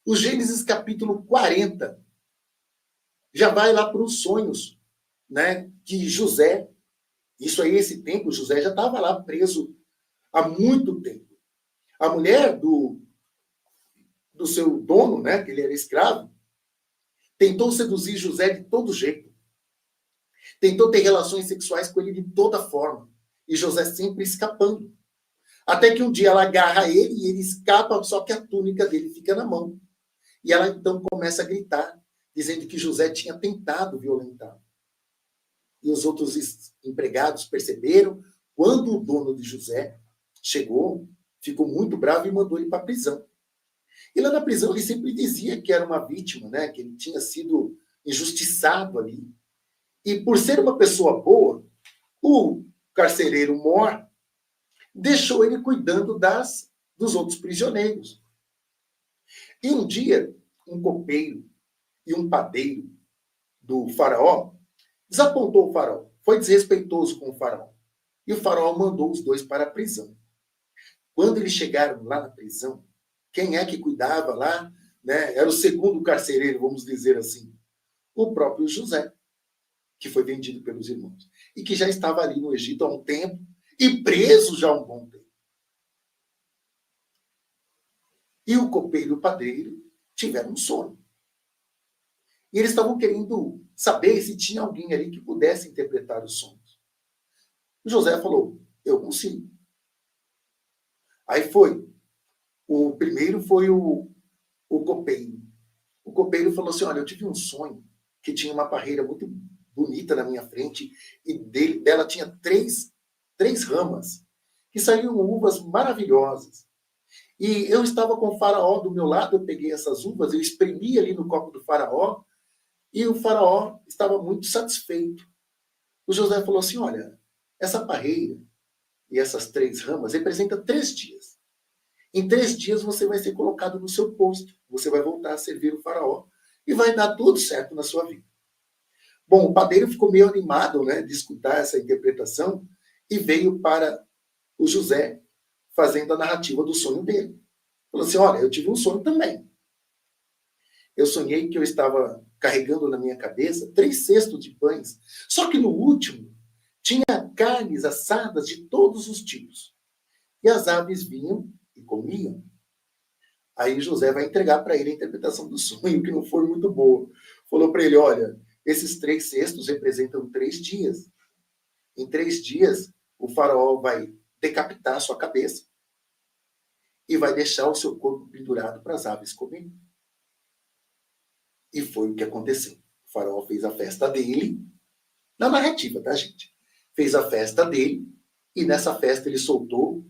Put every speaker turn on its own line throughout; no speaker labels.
O Gênesis capítulo 40 já vai lá para os sonhos, né? Que José, isso aí, esse tempo, José já estava lá preso há muito tempo. A mulher do seu dono, né? Que ele era escravo, tentou seduzir José de todo jeito. Tentou ter relações sexuais com ele de toda forma. E José sempre escapando. Até que um dia ela agarra ele e ele escapa, só que a túnica dele fica na mão. E ela então começa a gritar, dizendo que José tinha tentado violentar. E os outros empregados perceberam. Quando o dono de José chegou, ficou muito bravo e mandou ele para a prisão. E lá na prisão ele sempre dizia que era uma vítima, né? Que ele tinha sido injustiçado ali. E por ser uma pessoa boa, o carcereiro Mor deixou ele cuidando dos outros prisioneiros. E um dia, um copeiro e um padeiro do faraó desapontou o faraó, foi desrespeitoso com o faraó. E o faraó mandou os dois para a prisão. Quando eles chegaram lá na prisão, quem é que cuidava lá? Né? Era o segundo carcereiro, vamos dizer assim. O próprio José, que foi vendido pelos irmãos. E que já estava ali no Egito há um tempo e preso já há um bom tempo. E o copeiro e o padeiro tiveram um sono. E eles estavam querendo saber se tinha alguém ali que pudesse interpretar os sonhos. O José falou, eu consigo. Aí foi. O primeiro foi o copeiro. O copeiro falou assim, olha, eu tive um sonho que tinha uma parreira muito bonita na minha frente e dela tinha três ramas que saíam uvas maravilhosas. E eu estava com o faraó do meu lado, eu peguei essas uvas, eu espremi ali no copo do faraó e o faraó estava muito satisfeito. O José falou assim, olha, essa parreira e essas 3 ramas representam 3 dias. Em 3 dias você vai ser colocado no seu posto. Você vai voltar a servir o faraó e vai dar tudo certo na sua vida. Bom, o padeiro ficou meio animado, né, de escutar essa interpretação e veio para o José fazendo a narrativa do sonho dele. Falou assim, olha, eu tive um sonho também. Eu sonhei que eu estava carregando na minha cabeça 3 cestos de pães. Só que no último tinha carnes assadas de todos os tipos. E as aves vinham e comiam. Aí José vai entregar para ele a interpretação do sonho, que não foi muito boa. Falou para ele, olha, esses 3 cestos representam 3 dias. Em 3 dias, o faraó vai decapitar a sua cabeça e vai deixar o seu corpo pendurado para as aves comerem. E foi o que aconteceu. O faraó fez a festa dele, na narrativa, tá, gente? Fez a festa dele, e nessa festa ele soltou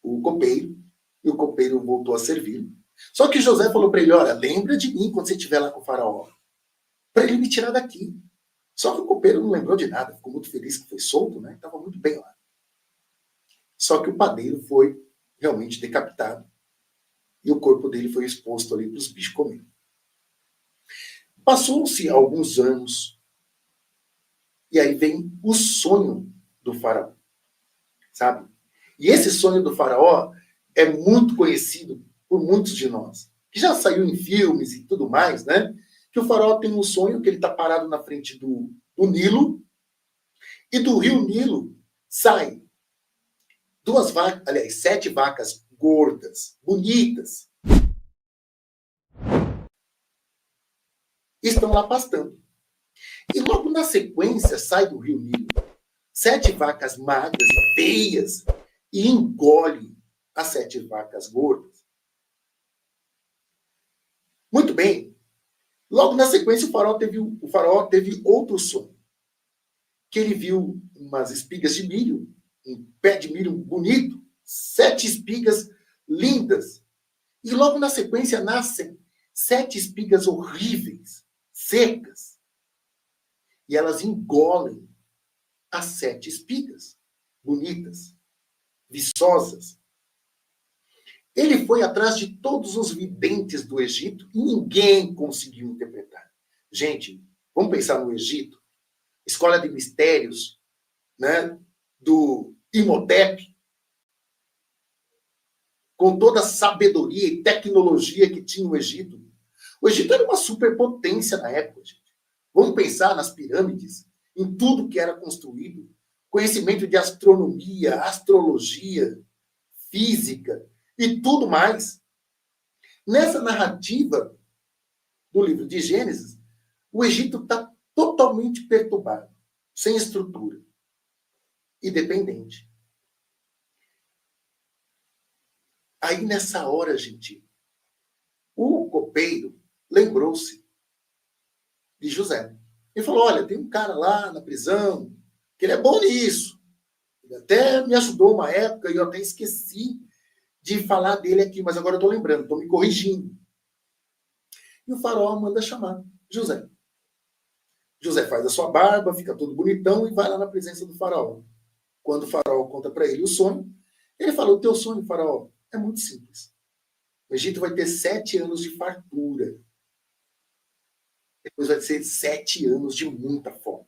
o copeiro, e o copeiro voltou a servir. Só que José falou para ele, olha, lembra de mim quando você estiver lá com o faraó, para ele me tirar daqui. Só que o copeiro não lembrou de nada, ficou muito feliz que foi solto, né? Estava muito bem lá. Só que o padeiro foi realmente decapitado, e o corpo dele foi exposto ali para os bichos comerem. Passou-se alguns anos, e aí vem o sonho do faraó, sabe? E esse sonho do faraó é muito conhecido por muitos de nós, que já saiu em filmes e tudo mais, né? Que o faraó tem um sonho que ele está parado na frente do Nilo, e do rio Nilo sai 2 vacas, aliás, 7 vacas gordas, bonitas, estão lá pastando. E logo na sequência sai do rio Nilo 7 vacas magras e feias e engole as 7 vacas gordas. Muito bem. Logo na sequência, o faraó teve outro sonho. Que ele viu umas espigas de milho, um pé de milho bonito, 7 espigas lindas. E logo na sequência nascem 7 espigas horríveis, secas. E elas engolem as 7 espigas bonitas, viçosas. Ele foi atrás de todos os videntes do Egito e ninguém conseguiu interpretar. Gente, vamos pensar no Egito, escola de mistérios, né, do Imhotep. com toda a sabedoria e tecnologia que tinha o Egito. O Egito era uma superpotência na época, gente. Vamos pensar nas pirâmides, em tudo que era construído, conhecimento de astronomia, astrologia, física e tudo mais. Nessa narrativa do livro de Gênesis, o Egito está totalmente perturbado, sem estrutura e dependente. Aí, nessa hora, gente, o copeiro lembrou-se de José. Ele falou, olha, tem um cara lá na prisão, que ele é bom nisso. Ele até me ajudou uma época e eu até esqueci de falar dele aqui, mas agora eu estou lembrando, estou me corrigindo. E o faraó manda chamar José. José faz a sua barba, fica todo bonitão e vai lá na presença do faraó. Quando o faraó conta para ele o sonho, ele fala, o teu sonho, faraó, é muito simples. O Egito vai ter 7 anos de fartura. Depois vai ser 7 anos de muita fome.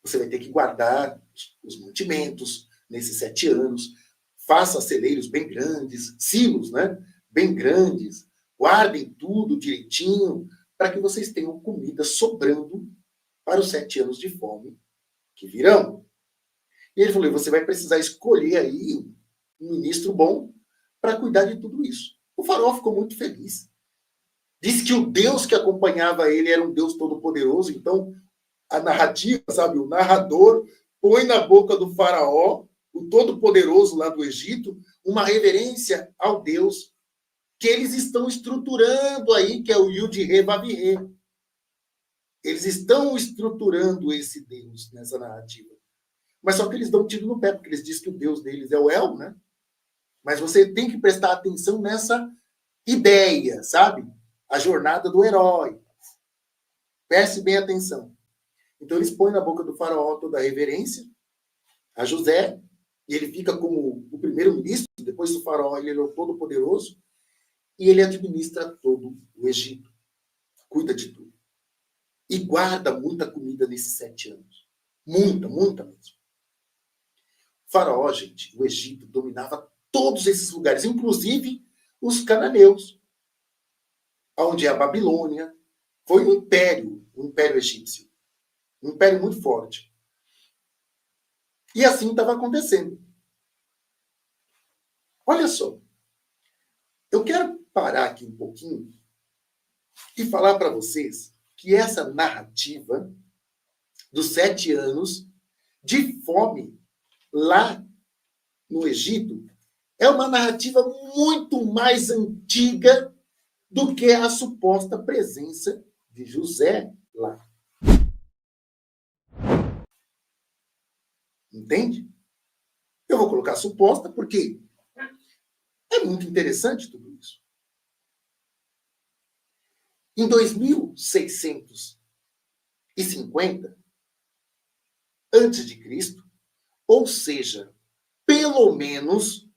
Você vai ter que guardar os mantimentos nesses 7 anos. Faça celeiros bem grandes, silos, né? Bem grandes. Guardem tudo direitinho para que vocês tenham comida sobrando para os 7 anos de fome que virão. E ele falou, você vai precisar escolher aí um ministro bom para cuidar de tudo isso. O faraó ficou muito feliz. Disse que o Deus que acompanhava ele era um Deus todo-poderoso, então a narrativa, sabe, o narrador põe na boca do faraó, o todo-poderoso lá do Egito, uma reverência ao Deus que eles estão estruturando aí, que é o Yud-Re-Vav-Re. Eles estão estruturando esse Deus nessa narrativa. Mas só que eles dão um tiro no pé, porque eles dizem que o Deus deles é o El, né? Mas você tem que prestar atenção nessa ideia, sabe? A jornada do herói. Preste bem atenção. Então eles põem na boca do faraó toda a reverência a José, e ele fica como o primeiro-ministro, depois do faraó ele é o todo-poderoso, e ele administra todo o Egito. Cuida de tudo. E guarda muita comida nesses 7 anos. Muita, muita mesmo. O faraó, gente, o Egito dominava todos esses lugares, inclusive os cananeus, onde é a Babilônia. Foi um império, o Império Egípcio. Um império muito forte. E assim estava acontecendo. Olha só. Eu quero parar aqui um pouquinho e falar para vocês que essa narrativa dos 7 anos de fome lá no Egito é uma narrativa muito mais antiga do que a suposta presença de José lá. Entende? Eu vou colocar suposta porque é muito interessante tudo isso. Em 2650 antes de Cristo, ou seja, pelo menos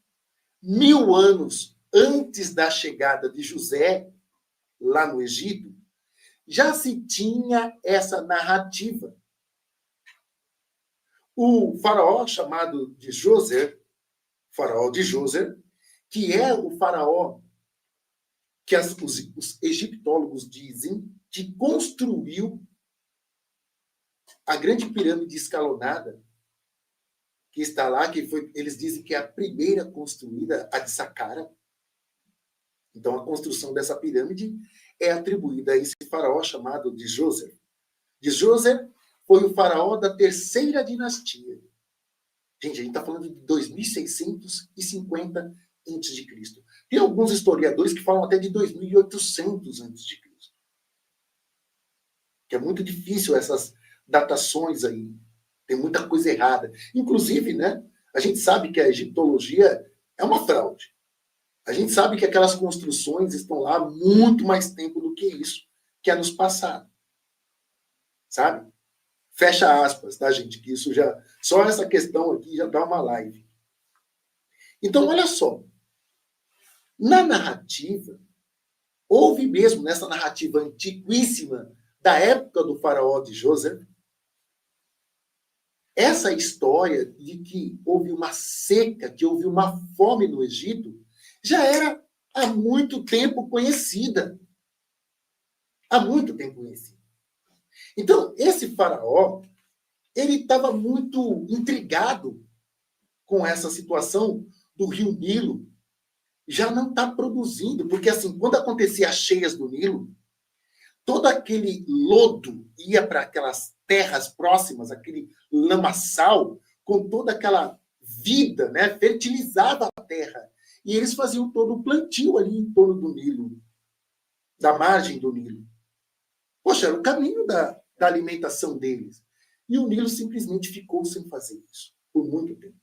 1000 anos antes da chegada de José lá no Egito, já se tinha essa narrativa. O faraó chamado de Djoser, faraó de Djoser, que é o faraó que os egiptólogos dizem que construiu a grande pirâmide escalonada, que está lá, que foi, eles dizem que é a primeira construída, a de Saqqara. Então, a construção dessa pirâmide é atribuída a esse faraó chamado de Djoser. Djoser foi o faraó da 3ª dinastia. Gente, a gente está falando de 2650 a.C. Tem alguns historiadores que falam até de 2800 a.C. Que é muito difícil essas datações aí. Tem muita coisa errada. Inclusive, né, a gente sabe que a egiptologia é uma fraude. A gente sabe que aquelas construções estão lá há muito mais tempo do que isso, que é nos passados. Sabe? Fecha aspas, tá, gente? Que isso já... Só essa questão aqui já dá uma live. Então, olha só. Na narrativa, houve mesmo, nessa narrativa antiquíssima da época do faraó de Djoser, Essa história de que houve uma seca, que houve uma fome no Egito, já era há muito tempo conhecida. Há muito tempo conhecida. Então, esse faraó, ele estava muito intrigado com essa situação do rio Nilo. Já não está produzindo, porque assim, quando acontecia as cheias do Nilo, todo aquele lodo ia para aquelas terras próximas, aquele lamaçal, com toda aquela vida, né, fertilizava a terra. E eles faziam todo o plantio ali em torno do Nilo, da margem do Nilo. Poxa, era o caminho da alimentação deles. E o Nilo simplesmente ficou sem fazer isso por muito tempo.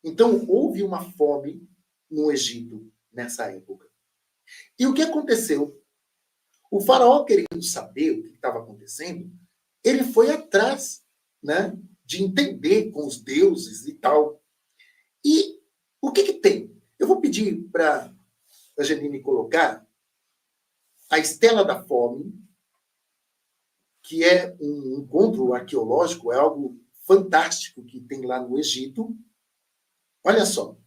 Então, houve uma fome no Egito nessa época. E o que aconteceu? O faraó, querendo saber o que estava acontecendo, ele foi atrás, né, de entender com os deuses e tal. E o que tem? Eu vou pedir para a Janine colocar a Estela da Fome, que é um encontro arqueológico, é algo fantástico que tem lá no Egito. Olha só.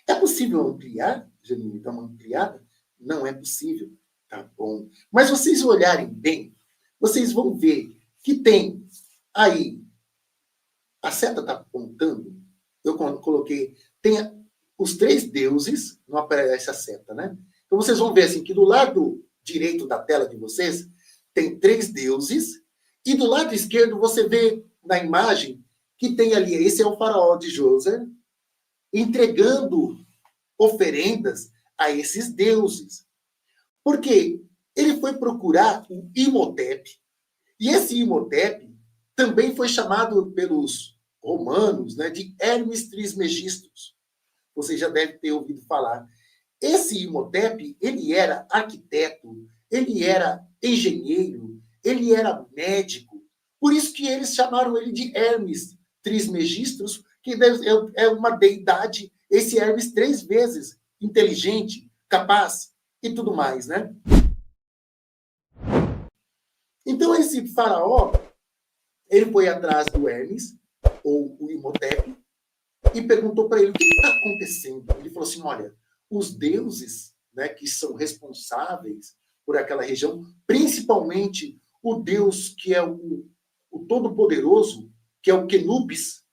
É possível ampliar, Janine, dar uma ampliada? Não é possível. Tá bom. Mas vocês olharem bem, vocês vão ver que tem aí, a seta está apontando, eu coloquei, tem os três deuses, não aparece a seta, né? Então vocês vão ver assim, que do lado direito da tela de vocês, tem três deuses, e do lado esquerdo você vê na imagem que tem ali, esse é o faraó de Djoser, entregando oferendas a esses deuses. Porque ele foi procurar o Imhotep, e esse Imhotep também foi chamado pelos romanos, né, de Hermes Trismegistus. Você já deve ter ouvido falar. Esse Imhotep, ele era arquiteto, ele era engenheiro, ele era médico. Por isso que eles chamaram ele de Hermes Trismegistus, que é uma deidade, esse Hermes 3 vezes inteligente, capaz e tudo mais, né? Então esse faraó, ele foi atrás do Hermes, ou o Imhotep, e perguntou para ele, o que está acontecendo? Ele falou assim, olha, os deuses, né, que são responsáveis por aquela região, principalmente o deus que é o Todo-Poderoso, que é o Quenubis,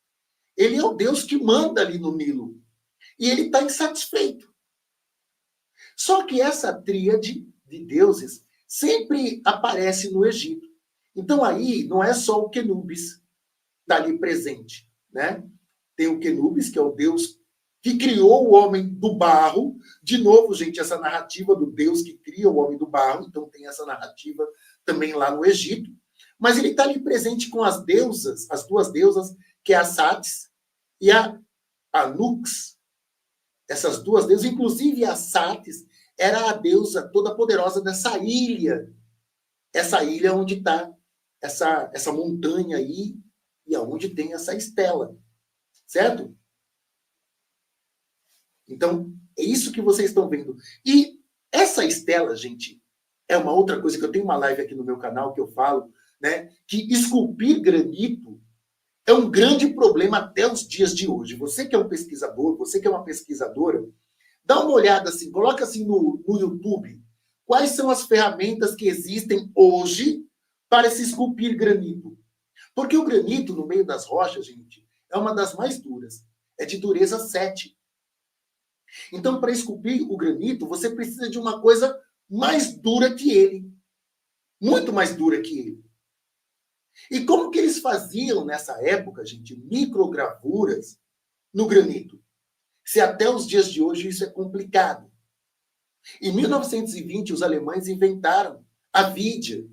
ele é o deus que manda ali no Nilo. E ele está insatisfeito. Só que essa tríade de deuses sempre aparece no Egito. Então aí não é só o Quenubis dali presente, né? Tem o Quenubis, que é o deus que criou o homem do barro. De novo, gente, essa narrativa do Deus que cria o homem do barro. Então tem essa narrativa também lá no Egito. Mas ele está ali presente com as deusas, as duas deusas, que é a Satis e a Anux. Essas duas deusas, inclusive a Satis, era a deusa toda poderosa dessa ilha. Essa ilha onde está essa montanha aí e aonde tem essa estela. Certo? Então, é isso que vocês estão vendo. E essa estela, gente, é uma outra coisa que eu tenho uma live aqui no meu canal que eu falo, né? Que esculpir granito é um grande problema até os dias de hoje. Você que é um pesquisador, você que é uma pesquisadora, dá uma olhada assim, coloca assim no YouTube, quais são as ferramentas que existem hoje para se esculpir granito. Porque o granito, no meio das rochas, gente, é uma das mais duras. É de dureza 7. Então, para esculpir o granito, você precisa de uma coisa mais dura que ele. Muito mais dura que ele. E como que eles faziam nessa época, gente, microgravuras no granito? Se até os dias de hoje isso é complicado. Em 1920, os alemães inventaram a vidia,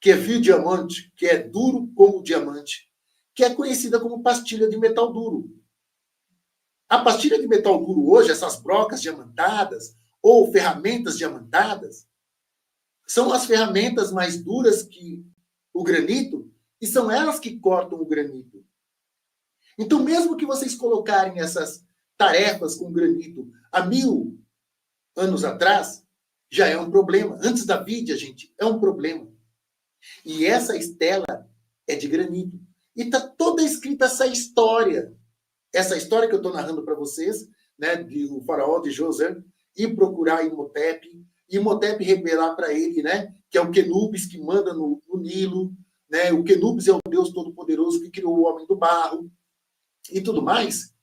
que é vil diamante, que é duro como diamante, que é conhecida como pastilha de metal duro. A pastilha de metal duro hoje, essas brocas diamantadas ou ferramentas diamantadas, são as ferramentas mais duras que o granito e são elas que cortam o granito. Então, mesmo que vocês colocarem essas tarefas com granito há 1000 anos atrás, já é um problema. Antes da vidia, gente, é um problema. E essa estela é de granito. E está toda escrita essa história. Essa história que eu estou narrando para vocês, né, de o faraó de José ir procurar Imhotep, e Imhotep revelar para ele, né, que é o Quenubis que manda no Nilo, né, o Quenubis é o Deus Todo-Poderoso que criou o homem do barro e tudo mais.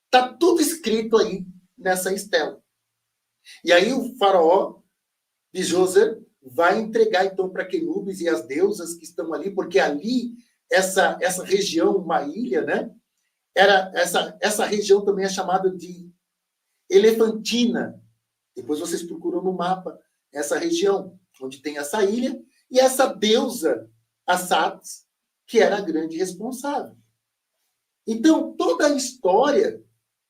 Está tudo escrito aí nessa estela. E aí o faraó de José vai entregar então para Quenubis e as deusas que estão ali, porque ali essa região, uma ilha, né? Era essa região também é chamada de Elefantina. Depois vocês procuram no mapa essa região onde tem essa ilha e essa deusa Assat, que era a grande responsável. Então toda a história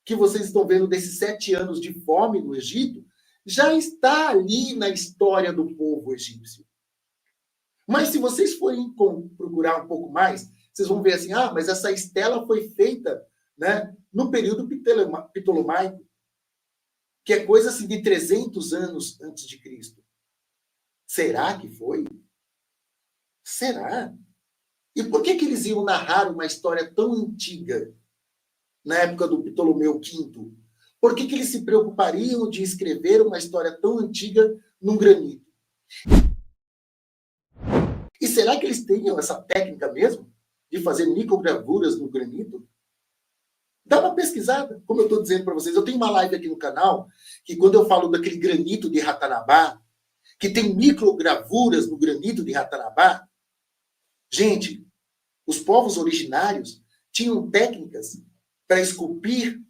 que vocês estão vendo desses 7 anos de fome no Egito já está ali na história do povo egípcio. Mas se vocês forem procurar um pouco mais, vocês vão ver assim, mas essa estela foi feita, né, no período ptolomaico, que é coisa assim de 300 anos antes de Cristo. Será que foi? Será? E por que eles iam narrar uma história tão antiga na época do Ptolomeu V? Por que eles se preocupariam de escrever uma história tão antiga num granito? E será que eles teriam essa técnica mesmo de fazer microgravuras no granito? Dá uma pesquisada, como eu estou dizendo para vocês. Eu tenho uma live aqui no canal que quando eu falo daquele granito de Ratanabá, que tem microgravuras no granito de Ratanabá, gente, os povos originários tinham técnicas para esculpir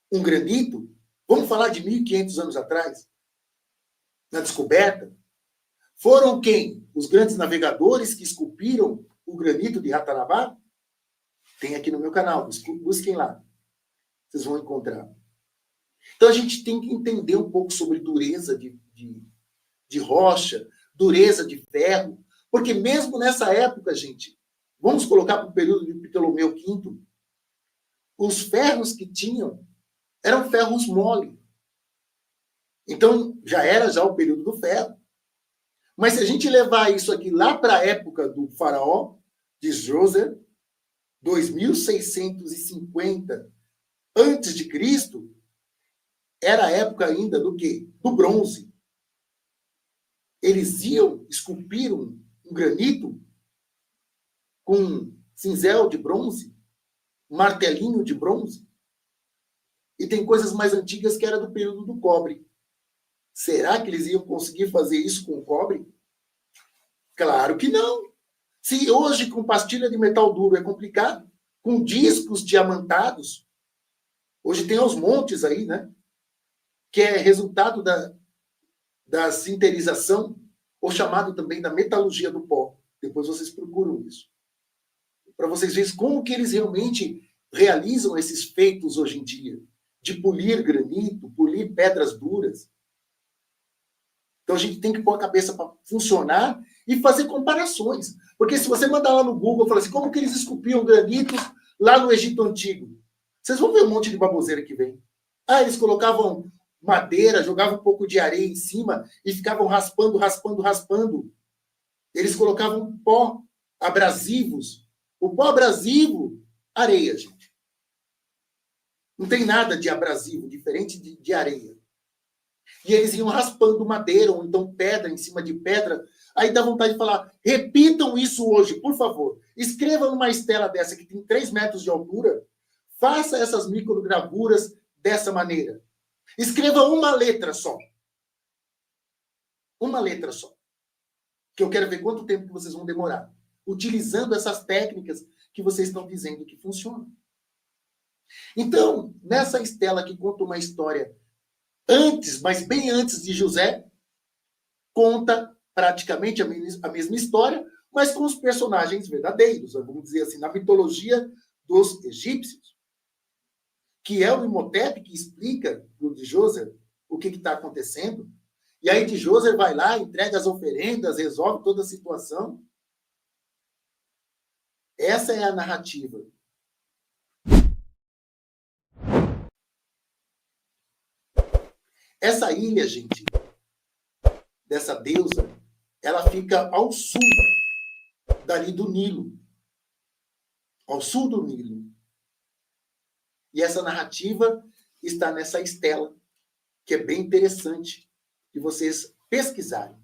um granito. Vamos falar de 1.500 anos atrás, na descoberta. Foram quem? Os grandes navegadores que esculpiram o granito de Ratanabá? Tem aqui no meu canal, busquem lá. Vocês vão encontrar. Então a gente tem que entender um pouco sobre dureza de rocha, dureza de ferro, porque mesmo nessa época, gente, vamos colocar para o período de Ptolomeu V, os ferros que tinham eram ferros mole. Então já era o período do ferro. Mas se a gente levar isso aqui lá para a época do faraó, de José, 2650 antes de Cristo, era a época ainda do quê? Do bronze. Eles iam esculpir um granito com cinzel de bronze, martelinho de bronze. E tem coisas mais antigas que era do período do cobre. Será que eles iam conseguir fazer isso com cobre? Claro que não. Se hoje com pastilha de metal duro é complicado, com discos diamantados, hoje tem aos montes aí, né? Que é resultado da sinterização, ou chamado também da metalurgia do pó. Depois vocês procuram isso. Para vocês verem como que eles realmente realizam esses feitos hoje em dia, de polir granito, polir pedras duras. Então a gente tem que pôr a cabeça para funcionar e fazer comparações. Porque se você mandar lá no Google e falar assim, como que eles esculpiam granitos lá no Egito Antigo? Vocês vão ver um monte de baboseira que vem. Eles colocavam madeira, jogavam um pouco de areia em cima e ficavam raspando. Eles colocavam pó abrasivos. O pó abrasivo, areia, gente. Não tem nada de abrasivo, diferente de areia. E eles iam raspando madeira, ou então pedra em cima de pedra. Aí dá vontade de falar, repitam isso hoje, por favor. Escreva numa estela dessa que tem 3 metros de altura. Faça essas microgravuras dessa maneira. Escreva uma letra só. Uma letra só. Que eu quero ver quanto tempo que vocês vão demorar. Utilizando essas técnicas que vocês estão dizendo que funcionam. Então, nessa estela que conta uma história antes, mas bem antes de José, conta praticamente a mesma história, mas com os personagens verdadeiros, vamos dizer assim, na mitologia dos egípcios. Que é o Imhotep que explica o de José o que está acontecendo. E aí de José vai lá, entrega as oferendas, resolve toda a situação. Essa é a narrativa. Essa ilha, gente, dessa deusa, ela fica ao sul dali do Nilo. ao sul do Nilo. E essa narrativa está nessa estela, que é bem interessante de vocês pesquisarem.